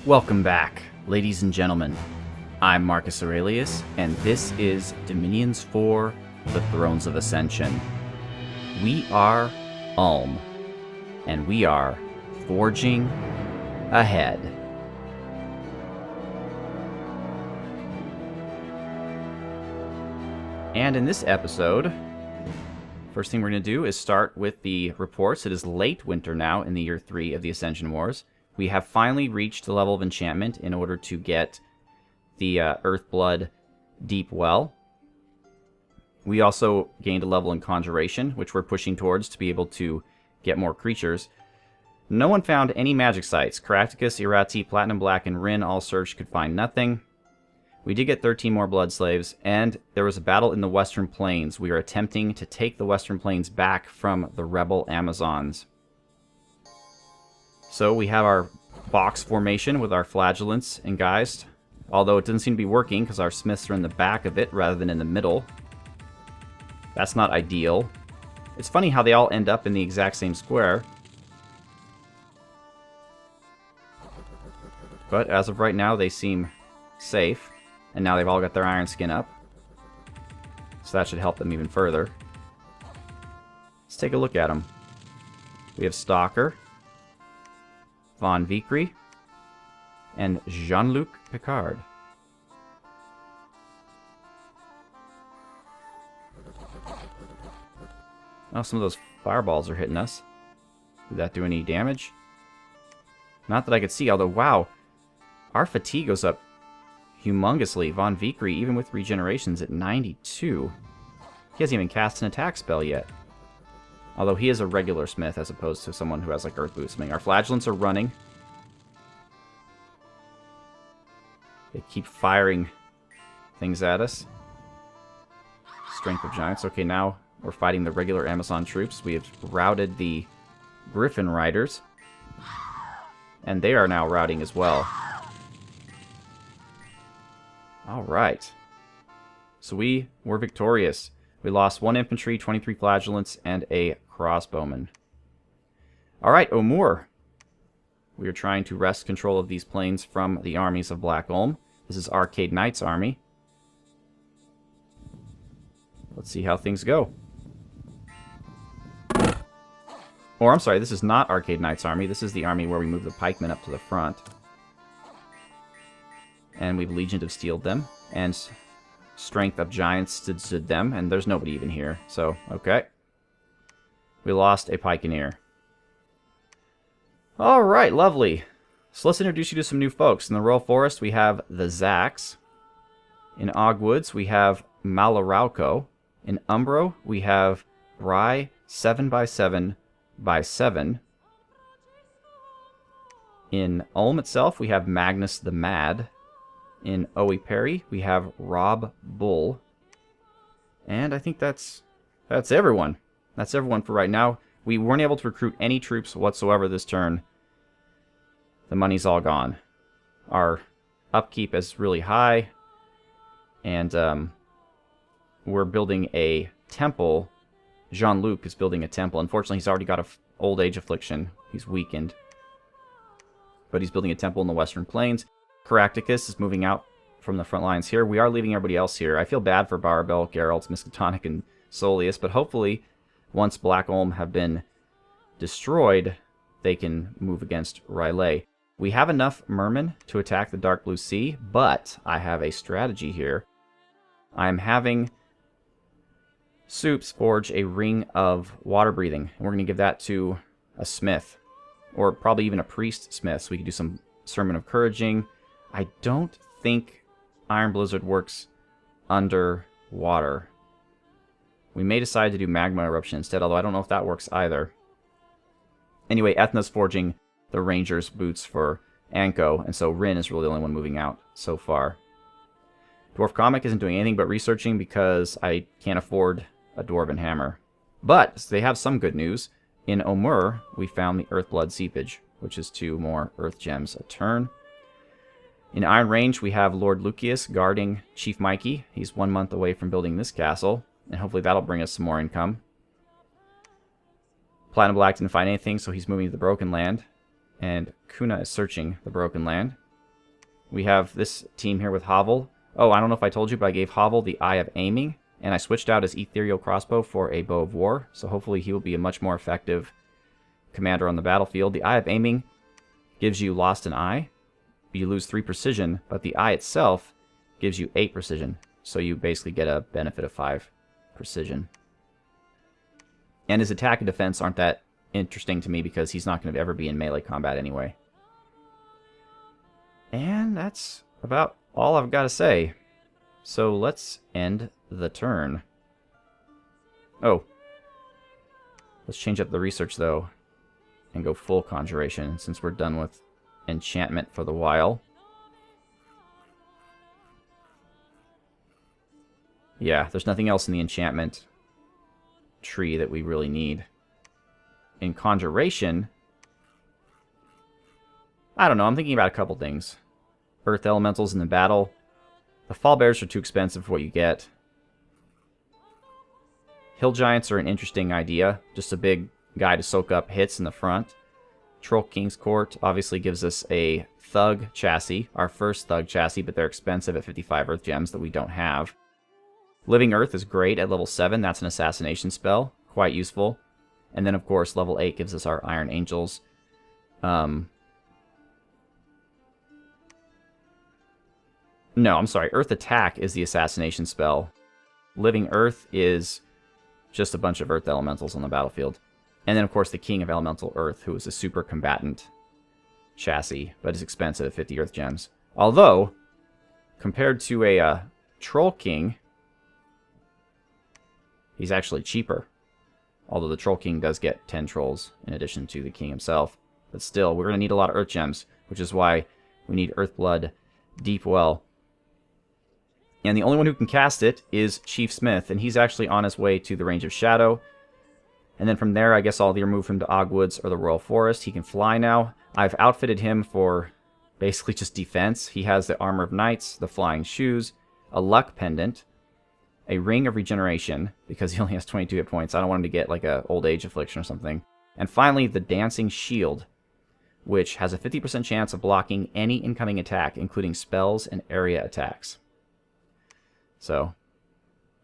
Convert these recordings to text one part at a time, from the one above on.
Welcome back, ladies and gentlemen. I'm Marcus Aurelius, and this is Dominions for the Thrones of Ascension. We are Ulm, and we are forging ahead. And in this episode, first thing we're going to do is start with the reports. It is late winter now in the year 3 of the Ascension Wars. We have finally reached the level of enchantment in order to get the Earthblood Deep Well. We also gained a level in Conjuration, which we're pushing towards to be able to get more creatures. No one found any magic sites. Caractacus, Irati, Platinum Black, and Wherein all searched, could find nothing. We did get 13 more Blood Slaves, and there was a battle in the Western Plains. We are attempting to take the Western Plains back from the rebel Amazons. So we have our box formation with our flagellants and Geist, although it doesn't seem to be working because our smiths are in the back of it rather than in the middle. That's not ideal. It's funny how they all end up in the exact same square. But as of right now, they seem safe. And now they've all got their iron skin up. So that should help them even further. Let's take a look at them. We have Stalker, Von Vicry, and Jean-Luc Picard. Oh, some of those fireballs are hitting us. Did that do any damage? Not that I could see, although, wow. Our fatigue goes up humongously. Von Vicry, even with regenerations, at 92. He hasn't even cast an attack spell yet. Although he is a regular smith as opposed to someone who has like Earth Boost. Our flagellants are running. They keep firing things at us. Strength of Giants. Okay, now we're fighting the regular Amazon troops. We have routed the Griffin Riders. And they are now routing as well. Alright. So we were victorious. We lost 1 infantry, 23 flagellants, and a crossbowman. Alright, Omur. We are trying to wrest control of these plains from the armies of Black Ulm. This is Arcade Knight's army. Let's see how things go. Or, I'm sorry, this is not Arcade Knight's army. This is the army where we move the pikemen up to the front. And we've Legion of Steeled them. And Strength of Giants stood them. And there's nobody even here. So, okay. We lost a pikeneer. Alright, lovely. So let's introduce you to some new folks. In the Royal Forest, we have the Zax. In Ogwoods, we have Malarauco. In Umbro, we have Bry 7x7x7. In Ulm itself, we have Magnus the Mad. In Oe Perry, we have Rob Bull. And I think that's everyone. That's everyone for right now. We weren't able to recruit any troops whatsoever this turn. The money's all gone. Our upkeep is really high. And we're building a temple. Jean-Luc is building a temple. Unfortunately, he's already got an old age affliction. He's weakened. But he's building a temple in the Western Plains. Caractacus is moving out from the front lines here. We are leaving everybody else here. I feel bad for Barbel, Geralt, Miskatonic, and Solius, but hopefully, once Black Ulm have been destroyed, they can move against R'lyeh. We have enough mermen to attack the Dark Blue Sea, but I have a strategy here. I'm having Soups forge a ring of water breathing. We're going to give that to a smith, or probably even a priest smith, so we can do some Sermon of Couraging. I don't think Iron Blizzard works underwater. We may decide to do Magma Eruption instead, although I don't know if that works either. Anyway, Ethna's forging the Ranger's boots for Anko, and so Wherein is really the only one moving out so far. Dwarf Comic isn't doing anything but researching because I can't afford a Dwarven Hammer. But they have some good news. In Omur, we found the Earthblood Seepage, which is 2 more Earth Gems a turn. In Iron Range, we have Lord Lucius guarding Chief Mikey. He's 1 month away from building this castle, and hopefully that'll bring us some more income. Platinum Black didn't find anything, so he's moving to the Broken Land. And Kuna is searching the Broken Land. We have this team here with Havel. Oh, I don't know if I told you, but I gave Havel the Eye of Aiming, and I switched out his Ethereal Crossbow for a Bow of War, so hopefully he will be a much more effective commander on the battlefield. The Eye of Aiming gives you Lost an Eye. You lose 3 precision, but the eye itself gives you 8 precision, so you basically get a benefit of 5 precision. And his attack and defense aren't that interesting to me because he's not going to ever be in melee combat anyway. And that's about all I've got to say. So let's end the turn. Oh. Let's change up the research, though, and go full conjuration, since we're done with enchantment for the while. Yeah, there's nothing else in the enchantment tree that we really need. In conjuration, I don't know, I'm thinking about a couple things. Earth elementals in the battle. The fall bears are too expensive for what you get. Hill giants are an interesting idea. Just a big guy to soak up hits in the front. Troll King's Court obviously gives us a Thug chassis, our first Thug chassis, but they're expensive at 55 Earth Gems that we don't have. Living Earth is great at level 7. That's an assassination spell. Quite useful. And then, of course, level 8 gives us our Iron Angels. No, I'm sorry. Earth Attack is the assassination spell. Living Earth is just a bunch of Earth Elementals on the battlefield. And then, of course, the King of Elemental Earth, who is a super combatant chassis, but is expensive at 50 Earth Gems. Although, compared to a Troll King, he's actually cheaper. Although the Troll King does get 10 trolls in addition to the King himself. But still, we're going to need a lot of Earth Gems, which is why we need Earthblood Deep Well. And the only one who can cast it is Chief Smith, and he's actually on his way to the Range of Shadow. And then from there, I guess I'll either move him to Ogwoods or the Royal Forest. He can fly now. I've outfitted him for basically just defense. He has the Armor of Knights, the Flying Shoes, a Luck Pendant, a Ring of Regeneration, because he only has 22 hit points. I don't want him to get like a Old Age Affliction or something. And finally, the Dancing Shield, which has a 50% chance of blocking any incoming attack, including spells and area attacks. So,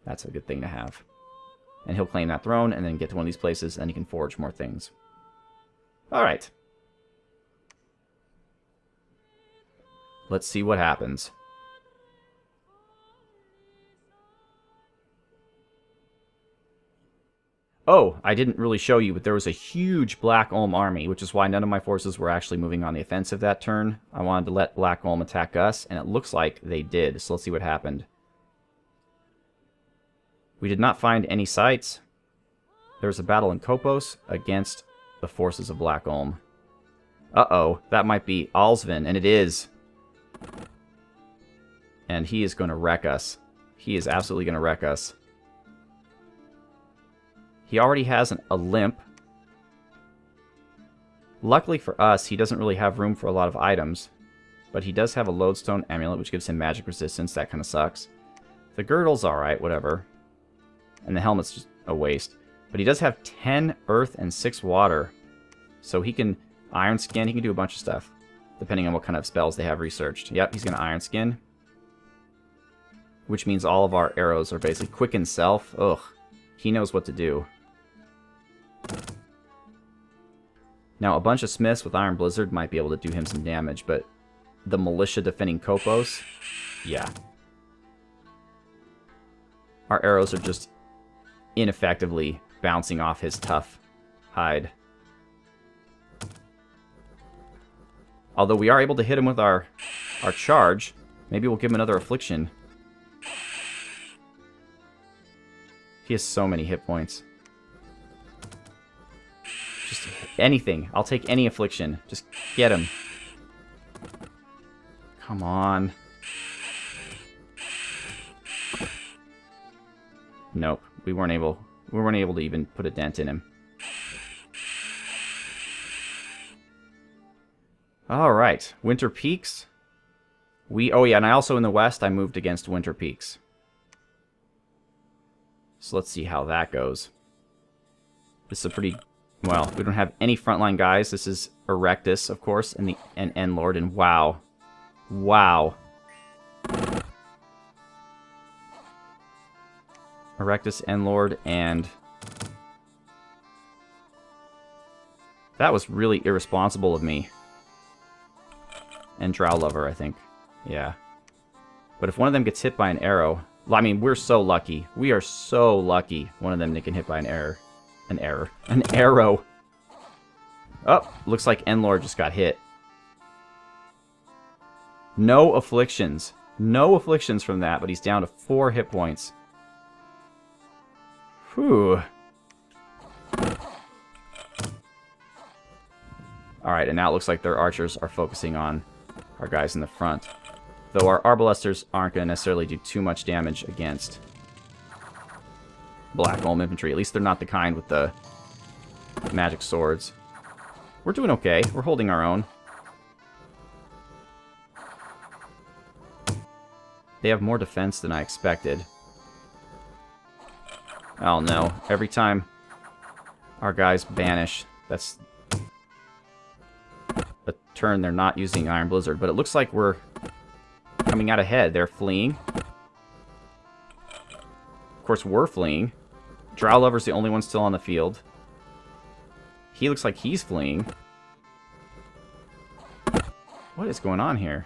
that's a good thing to have. And he'll claim that throne, and then get to one of these places, and he can forge more things. Alright. Let's see what happens. Oh, I didn't really show you, but there was a huge Black Ulm army, which is why none of my forces were actually moving on the offensive that turn. I wanted to let Black Ulm attack us, and it looks like they did, so let's see what happened. We did not find any sites. There was a battle in Kopos against the forces of Black Ulm. Uh-oh, that might be Allsvinn, and it is. And he is going to wreck us. He is absolutely going to wreck us. He already has a limp. Luckily for us, he doesn't really have room for a lot of items. But he does have a Lodestone Amulet, which gives him magic resistance. That kind of sucks. The girdle's alright, whatever. And the helmet's just a waste. But he does have 10 earth and 6 water. So he can Iron Skin. He can do a bunch of stuff, depending on what kind of spells they have researched. Yep, he's going to Iron Skin. Which means all of our arrows are basically Quicken Self. Ugh. He knows what to do. Now, a bunch of Smiths with Iron Blizzard might be able to do him some damage, but the Militia defending Kopos, yeah. Our arrows are just ineffectively bouncing off his tough hide. Although we are able to hit him with our charge. Maybe we'll give him another affliction. He has so many hit points. Just anything. I'll take any affliction. Just get him. Come on. Nope. We weren't able to even put a dent in him. Alright. Winter Peaks. Oh yeah, and I also in the west I moved against Winter Peaks. So let's see how that goes. This is a pretty... Well, we don't have any frontline guys. This is Erectus, of course, and Endlord, and wow. Wow. Erectus, Endlord, and... That was really irresponsible of me. And Drow Lover, I think. Yeah. But if one of them gets hit by an arrow... I mean, we're so lucky. We are so lucky one of them get hit by an arrow. An arrow. Oh, looks like Endlord just got hit. No afflictions. No afflictions from that, but he's down to 4 hit points. Whew. Alright, and now it looks like their archers are focusing on our guys in the front. Though our arbalesters aren't going to necessarily do too much damage against Black Ulm infantry. At least they're not the kind with the magic swords. We're doing okay. We're holding our own. They have more defense than I expected. Oh no. Every time our guys banish, that's a turn they're not using Iron Blizzard. But it looks like we're coming out ahead. They're fleeing. Of course, we're fleeing. Drow Lover's the only one still on the field. He looks like he's fleeing. What is going on here?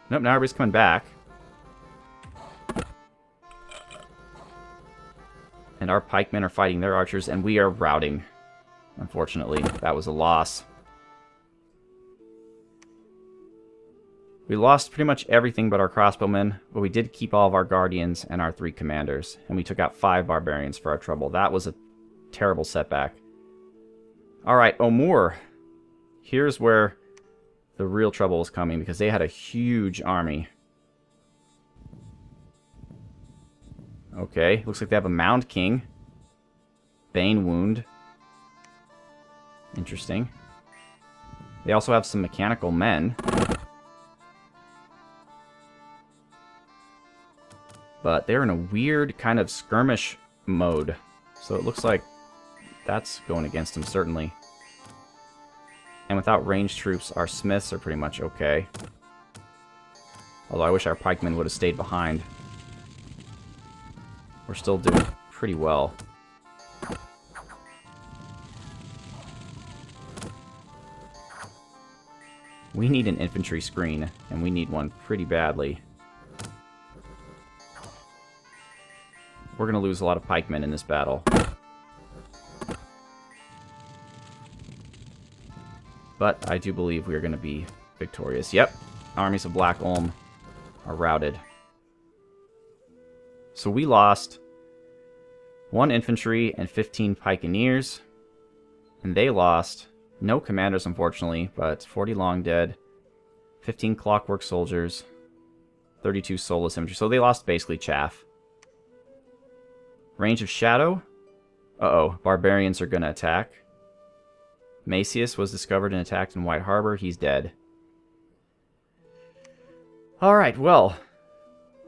Nope, now everybody's coming back. And our pikemen are fighting their archers, and we are routing. Unfortunately, that was a loss. We lost pretty much everything but our crossbowmen, but we did keep all of our guardians and our 3 commanders, and we took out 5 barbarians for our trouble. That was a terrible setback. Alright, Omur. Here's where the real trouble is coming, because they had a huge army. Okay, looks like they have a Mound King. Bane Wound. Interesting. They also have some mechanical men. But they're in a weird kind of skirmish mode. So it looks like that's going against them, certainly. And without ranged troops, our smiths are pretty much okay. Although I wish our pikemen would have stayed behind. We're still doing pretty well. We need an infantry screen, and we need one pretty badly. We're going to lose a lot of pikemen in this battle. But I do believe we are going to be victorious. Yep, armies of Black Ulm are routed. So we lost 1 infantry and 15 pikeneers. And they lost no commanders, unfortunately, but 40 long dead, 15 clockwork soldiers, 32 soulless infantry. So they lost basically chaff. Range of Shadow. Uh-oh, barbarians are going to attack. Macius was discovered and attacked in White Harbor. He's dead. Alright, well,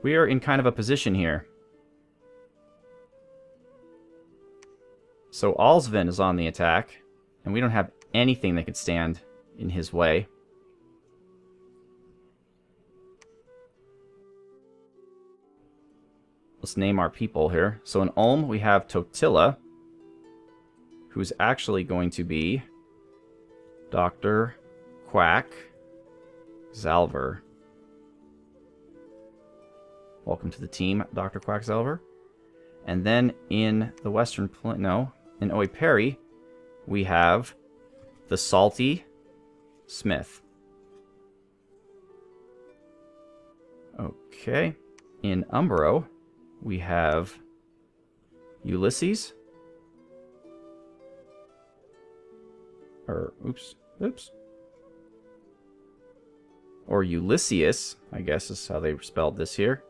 we are in kind of a position here. So Allsvinn is on the attack, and we don't have anything that could stand in his way. Let's name our people here. So in Ulm, we have Totila, who's actually going to be Dr. Quack Zalver. Welcome to the team, Dr. Quack Zalver. And then in the Western in Oiperi, we have the Salty Smith. Okay. In Umbro, we have Ulysses. Oops. Or Ulysses, I guess is how they spelled this here.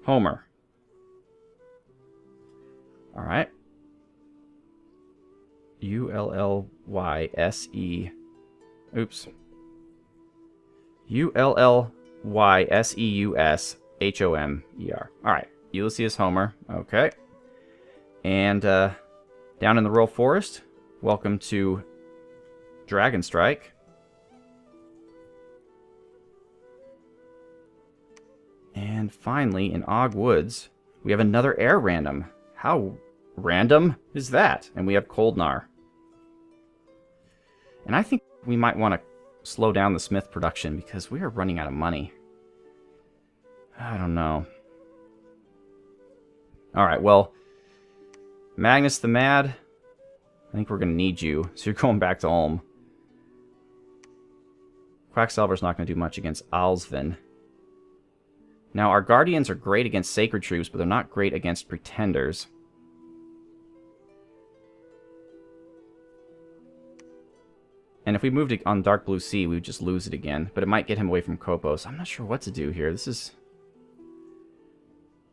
Homer. Alright. U-L-L-Y-S-E. Oops. U-L-L-Y-S-E-U-S-H-O-M-E-R. Alright. Ulysses Homer. Okay. And down in the Royal Forest, welcome to Dragon Strike. And finally, in Og Woods, we have another air random. How random is that? And we have Coldnar. And I think we might want to slow down the Smith production because we are running out of money. I don't know. Alright, well, Magnus the Mad, I think we're going to need you. So you're going back to Ulm. Quacksalver's not going to do much against Allsvinn. Now, our Guardians are great against Sacred Troops, but they're not great against Pretenders. And if we moved it on Dark Blue Sea, we would just lose it again. But it might get him away from Kopos. I'm not sure what to do here. This is...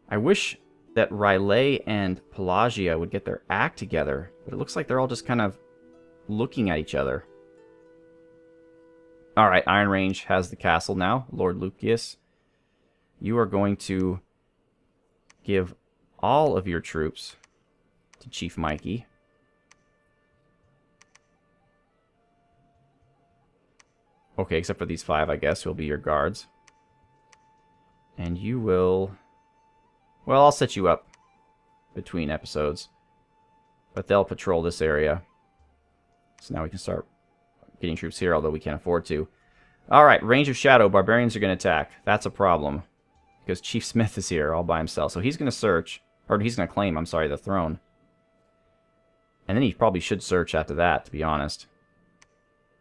I wish that Riley and Pelagia would get their act together. But it looks like they're all just kind of looking at each other. Alright, Iron Range has the castle now. Lord Lucius. You are going to give all of your troops to Chief Mikey. Okay, except for these 5, I guess, who will be your guards. And you will... Well, I'll set you up between episodes. But they'll patrol this area. So now we can start getting troops here, although we can't afford to. Alright, Range of Shadow. Barbarians are going to attack. That's a problem. Because Chief Smith is here all by himself. So he's going to search. Or he's going to claim, I'm sorry, the throne. And then he probably should search after that, to be honest.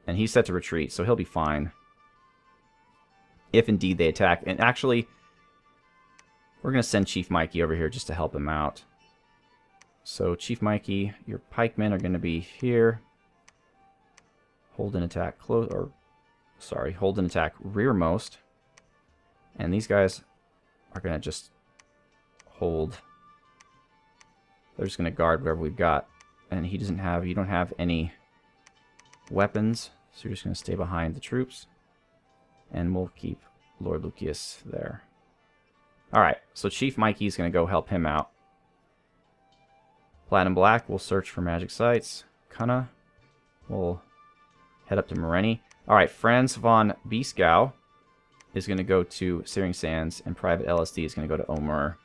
And he's set to retreat, so he'll be fine. If indeed they attack. And actually, we're going to send Chief Mikey over here just to help him out. So, Chief Mikey, your pikemen are going to be here. Hold an attack close, or, sorry, hold an attack rearmost. And these guys are going to just hold. They're just going to guard whatever we've got. And he doesn't have, you don't have any weapons, so you're just going to stay behind the troops. And we'll keep Lord Lucius there. Alright, so Chief Mikey's going to go help him out. Platinum Black will search for magic sites. Kunna will head up to Moreni. Alright, Franz von Bieskau is going to go to Searing Sands, and Private LSD is going to go to Omur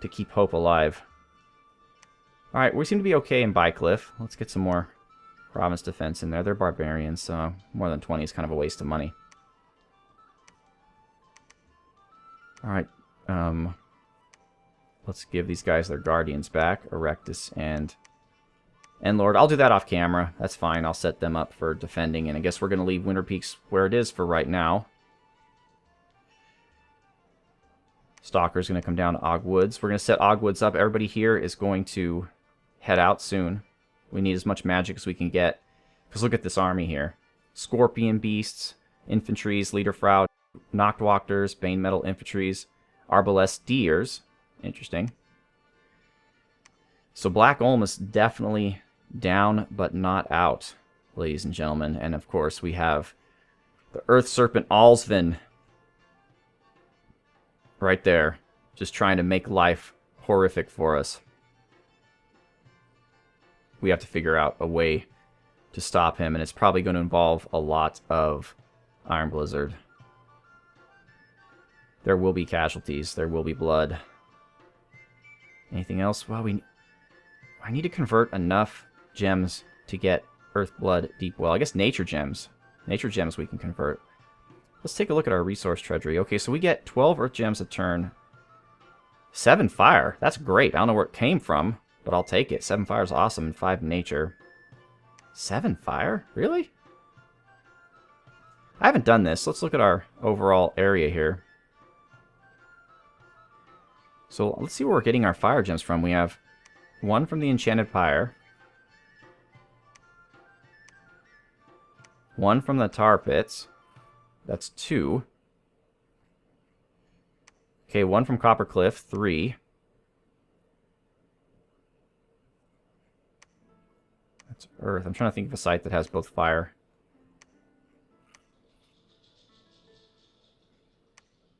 to keep hope alive. Alright, we seem to be okay in Bycliffe. Let's get some more province defense in there. They're barbarians, so more than 20 is kind of a waste of money. Alright, let's give these guys their guardians back, Erectus and Lord. I'll do that off camera. That's fine. I'll set them up for defending, and I guess we're going to leave Winter Peaks where it is for right now. Stalker's going to come down to Ogwoods. We're going to set Ogwoods up. Everybody here is going to head out soon. We need as much magic as we can get. Because look at this army here. Scorpion Beasts, Infantries, Leaderfrau, Nachtwachters, Bane Metal Infantries, Arbalestiers. Interesting. So Black Ulm is definitely down, but not out, ladies and gentlemen. And of course, we have the Earth Serpent Allsvinn right there, just trying to make life horrific for us. We have to figure out a way to stop him, and it's probably going to involve a lot of Iron Blizzard. There will be casualties. There will be blood. Anything else? Well, I need to convert enough gems to get Earth Blood Deep Well. I guess Nature Gems. Nature Gems we can convert. Let's take a look at our resource treasury. Okay, so we get 12 Earth Gems a turn. 7 Fire. That's great. I don't know where it came from, but I'll take it. 7 Fire is awesome, and 5 Nature. 7 Fire? Really? I haven't done this. Let's look at our overall area here. So let's see where we're getting our fire gems from. We have 1 from the Enchanted Pyre, 1 from the Tar Pits. That's 2. Okay, 1 from Copper Cliff, 3. That's Earth. I'm trying to think of a site that has both fire.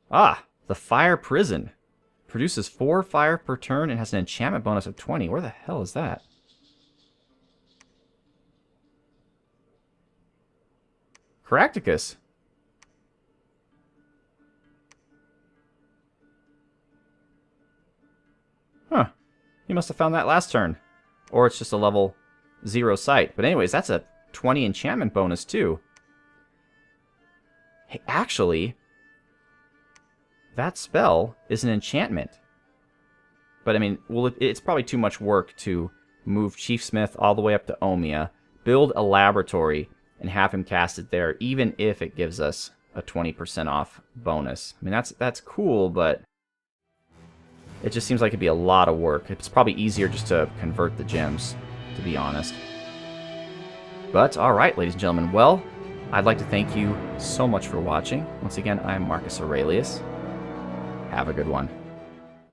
Ah, the Fire Prison. Produces 4 fire per turn and has an enchantment bonus of 20. Where the hell is that? Caractacus. He must have found that last turn. Or it's just a level 0 site. But anyways, that's a 20 enchantment bonus too. Hey, actually, that spell is an enchantment. But I mean, well, it's probably too much work to move Chief Smith all the way up to Omia, build a laboratory, and have him cast it there, even if it gives us a 20% off bonus. I mean, that's cool, but it just seems like it'd be a lot of work. It's probably easier just to convert the gems, to be honest. But, alright, ladies and gentlemen, well, I'd like to thank you so much for watching. Once again, I'm Marcus Aurelius. Have a good one.